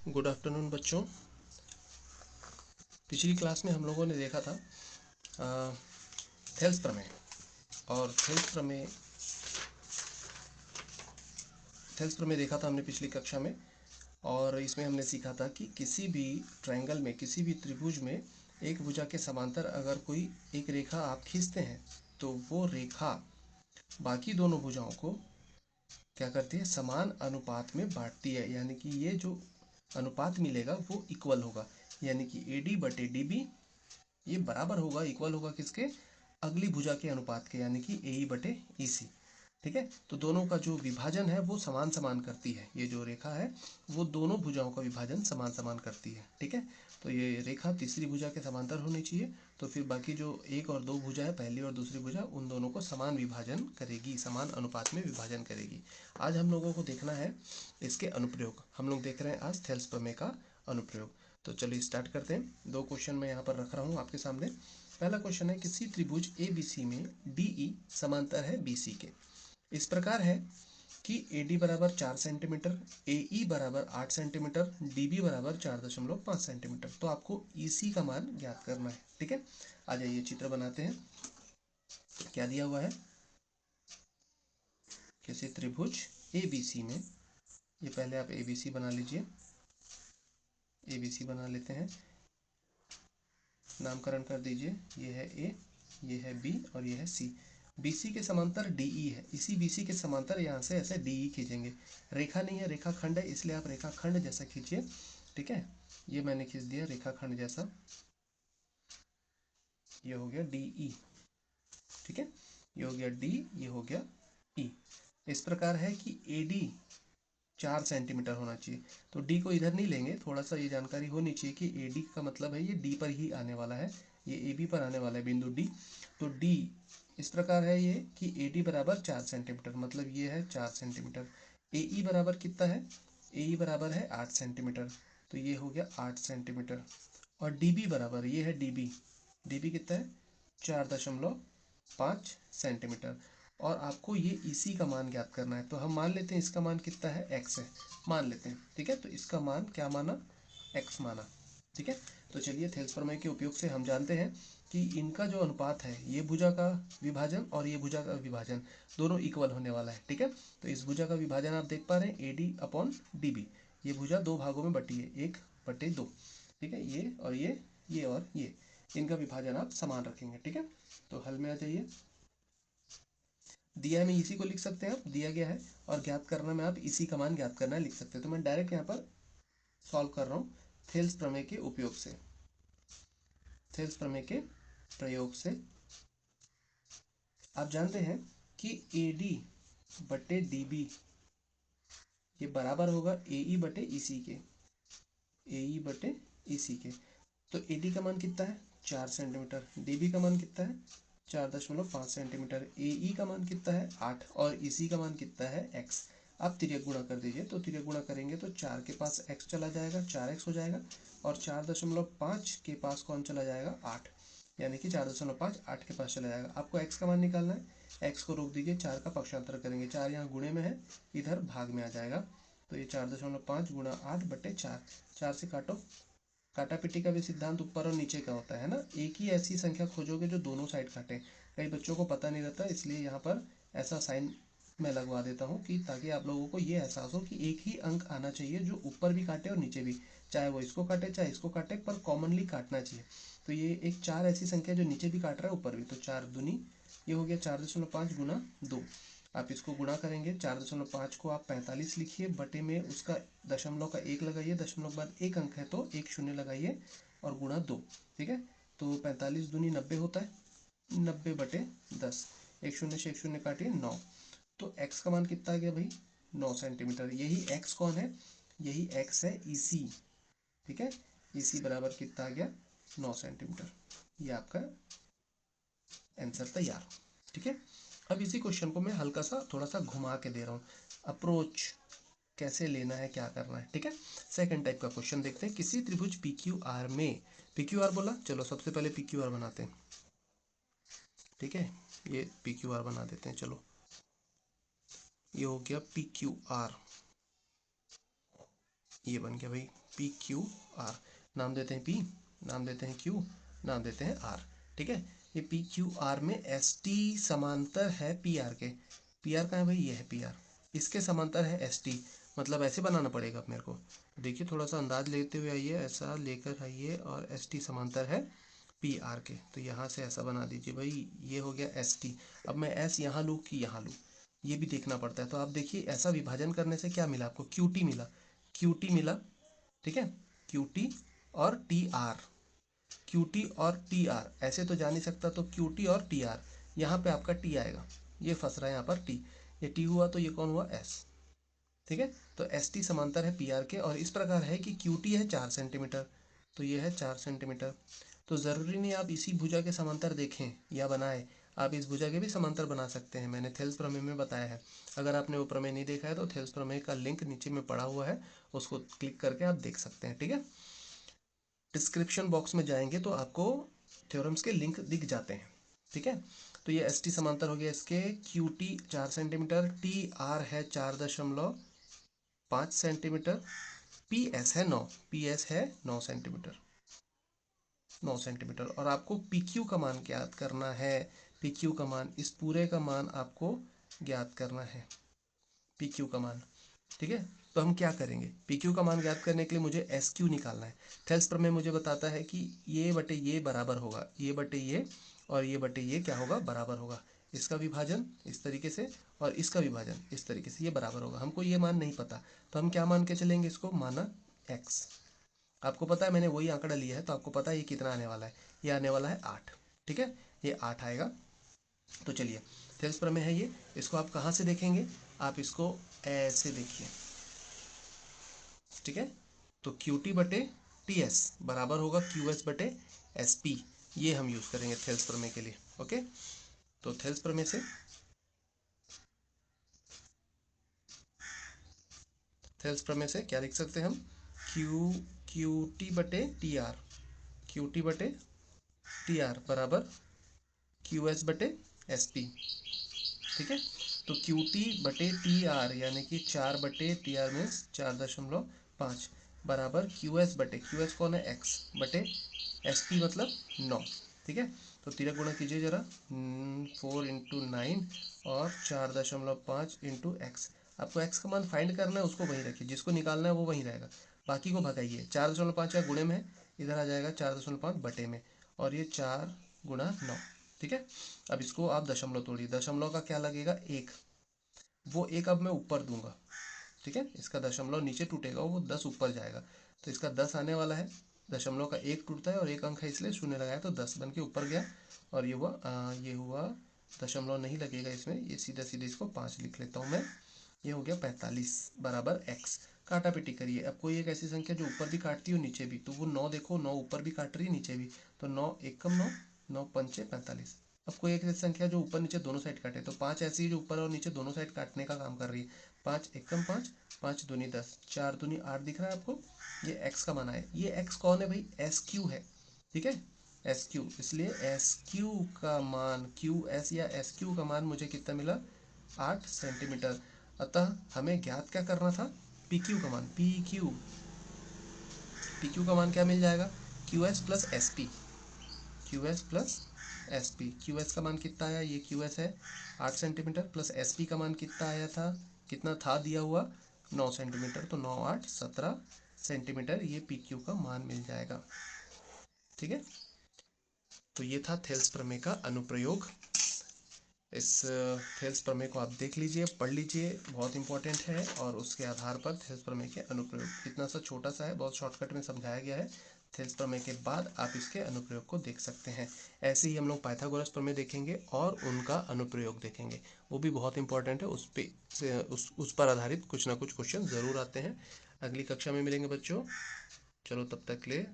Good afternoon बच्चों। पिछली class में हम लोगों ने देखा था थेल्स प्रमेय। और थेल्स प्रमेय देखा था हमने पिछली कक्षा में। और इसमें हमने सीखा था कि किसी भी ट्रायंगल में, किसी भी त्रिभुज में एक भुजा के समांतर अगर कोई एक रेखा आप खींचते हैं तो वो रेखा बाकी दोनों भुजाओं को क्या करती है, समान अनुपात में बांटती है। यानी कि ये जो अनुपात मिलेगा वो इक्वल होगा। यानी कि AD बटे DB ये बराबर होगा, इक्वल होगा किसके, अगली भुजा के अनुपात के, यानी कि AE बटे EC। ठीक है, तो दोनों का जो विभाजन है वो समान समान करती है। ये जो रेखा है वो दोनों भुजाओं का विभाजन समान समान करती है। ठीक है, तो ये रेखा तीसरी भुजा के समांतर होनी चाहिए। तो फिर बाकी जो एक और दो भुजा है, पहली और दूसरी भुजा, उन दोनों को समान विभाजन करेगी, समान अनुपात में विभाजन करेगी। आज हम लोगों को देखना है इसके अनुप्रयोग। हम लोग देख रहे हैं आज थेल्स प्रमेय का अनुप्रयोग। तो चलिए स्टार्ट करते हैं। दो क्वेश्चन मैं यहाँ पर रख रहा हूँ आपके सामने। पहला क्वेश्चन है, किसी त्रिभुज ABC में DE समांतर है BC के। इस प्रकार है कि AD बराबर 4 सेंटीमीटर, AE बराबर 8 सेंटीमीटर, DB बराबर 4.5 सेंटीमीटर। तो आपको EC का मान ज्ञात करना है। ठीक है, आ जाइए चित्र बनाते हैं। क्या दिया हुआ है, किसी त्रिभुज ABC में, ये पहले आप ABC बना लीजिए। ABC बना लेते हैं, नामकरण कर दीजिए। ये है A, ये है B और ये है C। BC के समांतर DE है। इसी BC के समांतर यहाँ से ऐसे DE खींचेंगे। रेखा नहीं है, रेखा खंड है, इसलिए आप रेखा खंड जैसा खींचिए। ठीक है, ये मैंने खींच दिया रेखा खंड जैसा। ये हो गया DE। ठीक है, ये हो गया D, ये हो गया E। इस प्रकार है कि AD 4 सेंटीमीटर होना चाहिए। तो D को इधर नहीं लेंगे, थोड़ा सा ये जानकारी होनी चाहिए कि AD का मतलब है ये D पर ही आने वाला है, ये AB पर आने वाला है बिंदु D। तो D इस प्रकार है ये कि AD बराबर 4 सेंटीमीटर, मतलब ये है 4 सेंटीमीटर। AE बराबर कितना है, AE बराबर है 8 सेंटीमीटर, तो ये हो गया 8 सेंटीमीटर। और DB बराबर, ये है DB, DB कितना है, 4.5 सेंटीमीटर। और आपको ये इसी का मान ज्ञात करना है। तो हम मान लेते हैं इसका मान कितना है, x है, मान लेते हैं। ठीक है, तो इसका मान क्या माना, x माना। ठीक है, तो चलिए थेल्स प्रमेय के उपयोग से हम जानते हैं कि इनका जो अनुपात है, ये भुजा का विभाजन और ये भुजा का विभाजन दोनों इक्वल होने वाला है। ठीक है, तो इस भुजा का विभाजन आप देख पा रहे हैं, AD अपॉन DB। ये भुजा दो भागों में बटी है, 1/2। ठीक है, ये और ये और ये, इनका विभाजन आप समान रखेंगे। ठीक है, तो हल में आ जाइए। दिया में इसी को लिख सकते हैं आप, दिया गया है, और ज्ञात करना में आप इसी का मान ज्ञात करना लिख सकते हैं। तो मैं डायरेक्ट यहाँ पर सॉल्व कर रहा हूँ थेल्स प्रमेय के उपयोग से। थेल्स प्रमेय के प्रयोग से आप जानते हैं कि AD बटे DB ये बराबर होगा AE बटे EC के, AE बटे EC के। तो AD का मान कितना है, 4 सेंटीमीटर। DB का मान कितना है, 4.5 सेंटीमीटर। AE का मान कितना है, 8। और EC का मान कितना है, x। आप तिर्यक गुणा कर दीजिए। तो तिर्यक गुणा करेंगे तो 4 के पास x चला जाएगा, 4x हो जाएगा। और 4.5 के पास कौन चला जाएगा, 8। यानी कि 4.5 8 के पास चला जाएगा। आपको x का मान निकालना है, x को रोक दीजिए, 4 का पक्षांतर करेंगे। 4 यहाँ गुणे में है, इधर भाग में आ जाएगा। तो ये 4.5 गुणा 8 बटे 4, 4 से काटो। काटा पीटी का भी सिद्धांत ऊपर और नीचे का होता है ना, एक ही ऐसी संख्या खोजोगे जो दोनों साइड काटे। कई बच्चों को पता नहीं रहता, इसलिए यहाँ पर ऐसा साइन मैं लगवा देता हूँ कि ताकि आप लोगों को ये एहसास हो कि एक ही अंक आना चाहिए जो ऊपर भी काटे और नीचे भी, चाहे वो इसको काटे चाहे इसको काटे, पर कॉमनली काटना चाहिए। तो ये एक 4 ऐसी संख्या जो नीचे भी काट रहा है ऊपर भी, तो 4 दूनी, ये हो गया 4.5 गुना 2। आप इसको गुणा करेंगे, 4.5 को आप 45 लिखिए, बटे में उसका दशमलव का 1 लगाइए, दशमलव के बाद एक अंक है तो एक शून्य लगाइए, और गुणा 2। ठीक है, तो 45 दूनी 90 होता है, 90/10। एक शून्य से एक शून्य काटिए, 9। तो x का मान कितना आ गया भाई, 9 सेंटीमीटर। यही x कौन है, यही x है EC। ठीक है, EC बराबर कितना आ गया, 9 सेंटीमीटर। ये आपका आंसर तैयार। ठीक है, अब इसी क्वेश्चन को मैं हल्का सा थोड़ा सा घुमा के दे रहा हूँ, अप्रोच कैसे लेना है, क्या करना है। ठीक है, सेकंड टाइप का क्वेश्चन देखते हैं। किसी त्रिभुज PQR में, PQR बोला, चलो सबसे पहले PQR बनाते हैं। ठीक है, ये PQR बना देते हैं। चलो, ये हो गया PQR। ये बन गया भाई पी क्यू आर, नाम देते हैं पी, नाम देते हैं क्यू, नाम देते हैं आर। ठीक है, ये पी क्यू आर में एस टी समांतर है पी आर के। पी आर कहाँ है भाई, ये है पी आर, इसके समांतर है एस टी, मतलब ऐसे बनाना पड़ेगा मेरे को। देखिए थोड़ा सा अंदाज लेते हुए आइए, ऐसा लेकर आइए और एस टी समांतर है पी आर के, तो यहाँ से ऐसा बना दीजिए भाई, ये हो गया एस टी। अब मैं एस यहाँ लूँ कि यहाँ लूँ, ये भी देखना पड़ता है। तो आप देखिए ऐसा विभाजन करने से क्या मिला आपको, क्यू टी मिला, क्यू टी मिला। ठीक है, क्यू टी और टी आर, क्यू टी और टी आर, ऐसे तो जा नहीं सकता, तो क्यू टी और टी आर, यहाँ पे आपका टी आएगा, ये फंस रहा है यहाँ पर टी, ये टी हुआ तो ये कौन हुआ एस। ठीक है, तो एस टी समांतर है पी आर के, और इस प्रकार है कि क्यू टी है 4 सेंटीमीटर, तो ये है 4 सेंटीमीटर। तो ज़रूरी नहीं आप इसी भुजा के समांतर देखें या बनाएं, आप इस भुजा के भी समांतर बना सकते हैं, मैंने थेल्स प्रमेय में बताया है। अगर आपने वो प्रमेय नहीं देखा है तो थेल्स प्रमेय का लिंक नीचे में पड़ा हुआ है, उसको क्लिक करके आप देख सकते हैं। ठीक है, डिस्क्रिप्शन बॉक्स में जाएंगे तो आपको थ्योरम्स के लिंक दिख जाते हैं। ठीक है, तो ये एस टी समांतर हो गया इसके, Q T 4 centimetre, T R है 4.5 सेंटीमीटर, पी एस है 9, पी एस है 9 सेंटीमीटर, 9 सेंटीमीटर। और आपको पी क्यू का मान ज्ञात करना है, पी क्यू का मान, इस पूरे का मान आपको ज्ञात करना है, पी क्यू का मान। ठीक है, तो हम क्या करेंगे, पी क्यू का मान ज्ञात करने के लिए मुझे एस क्यू निकालना है। थेल्स प्रमेय मुझे बताता है कि ये बटे ये बराबर होगा, ये बटे ये और ये बटे ये क्या होगा, बराबर होगा। इसका विभाजन इस तरीके से और इसका विभाजन इस तरीके से, ये बराबर होगा। हमको ये मान नहीं पता, तो हम क्या मान के चलेंगे इसको, माना एक्स। आपको पता है मैंने वही आंकड़ा लिया है, तो आपको पता है ये कितना आने वाला है, ये आने वाला है 8। ठीक है, ये 8 आएगा। तो चलिए, थेल्स प्रमेय है ये, इसको आप कहाँ से देखेंगे, आप इसको ऐसे देखिए। ठीक है, तो क्यू टी बटे टी एस बराबर होगा क्यू एस बटे एस पी, ये हम यूज करेंगे थेल्स प्रमेय के लिए। ओके, तो थेल्स प्रमेय से, थेल्स प्रमेय से क्या लिख सकते हैं हम, क्यू क्यू टी बटे टी आर, क्यू टी बटे टी आर बराबर क्यू एस बटे एस पी। ठीक है, तो क्यू टी बटे टी आर यानी कि 4/TR मीन्स 4.5 बराबर क्यू एस कौन है, एक्स बटे एस पी मतलब 9। ठीक है, तो तिरक गुणा कीजिए जरा, 4 × 9 और 4.5 इंटू एक्स। आपको एक्स का मान फाइंड करना है, उसको वहीं रखिए, जिसको निकालना है वो वहीं रहेगा, बाकी को भगाइए। 4.5 या गुणे में है, इधर आ जाएगा 4.5 बटे में, और ये 4 × 9। ठीक है, अब इसको आप दशमलव तोड़िए, दशमलव का क्या लगेगा, एक, वो एक अब मैं ऊपर दूंगा। ठीक है, इसका दशमलव नीचे टूटेगा, वो 10 ऊपर जाएगा, तो इसका 10 आने वाला है। दशमलव का एक टूटता है और एक अंक है इसलिए शून्य लगाया, तो 10 बन के ऊपर गया। और ये हुआ दशमलव नहीं लगेगा इसमें, ये सीधा सीधे इसको 5 लिख लेता हूँ मैं, ये हो गया 45 बराबर एक्स। काटा पिटी करिए, अब कोई एक ऐसी संख्या जो ऊपर भी काटती हो नीचे भी, तो वो 9 देखो, 9 ऊपर भी काट रही है नीचे भी, तो 9 एकम 9, 9×5 = 45। अब कोई एक ऐसी संख्या जो ऊपर नीचे दोनों साइड काटे, तो 5 ऐसी है जो ऊपर और नीचे दोनों साइड काटने का काम कर रही है। 5 एकम 5, 5 दूनी 10, 4 दूनी 8 दिख रहा है आपको, ये एक्स का माना है। ये एक्स कौन है भाई, एस क्यू है। ठीक है, एस क्यू, इसलिए एस क्यू का मान, क्यू एस या एस क्यू का मान मुझे कितना मिला, 8 सेंटीमीटर। अतः हमें ज्ञात क्या करना था, पी क्यू का मान, पी क्यू का मान क्या मिल जाएगा, Q S plus S P, Q S plus S P. Q S का मान कितना आया, ये क्यू एस है 8 सेंटीमीटर, प्लस एस पी का मान कितना आया था, कितना था दिया हुआ, 9 सेंटीमीटर, तो 9 8 17 सेंटीमीटर, ये पी क्यू का मान मिल जाएगा। ठीक है, तो ये था थेल्स प्रमेय का अनुप्रयोग। इस थेल्स प्रमेय को आप देख लीजिए, पढ़ लीजिए, बहुत इंपॉर्टेंट है, और उसके आधार पर थेल्स प्रमेय के अनुप्रयोग, इतना सा छोटा सा है, बहुत शॉर्टकट में समझाया गया है। थेल्स प्रमेय के बाद आप इसके अनुप्रयोग को देख सकते हैं। ऐसे ही हम लोग पाइथागोरस प्रमेय देखेंगे और उनका अनुप्रयोग देखेंगे, वो भी बहुत इंपॉर्टेंट है, उस पर आधारित कुछ ना कुछ क्वेश्चन ज़रूर आते हैं। अगली कक्षा में मिलेंगे बच्चों, चलो तब तक के लिए।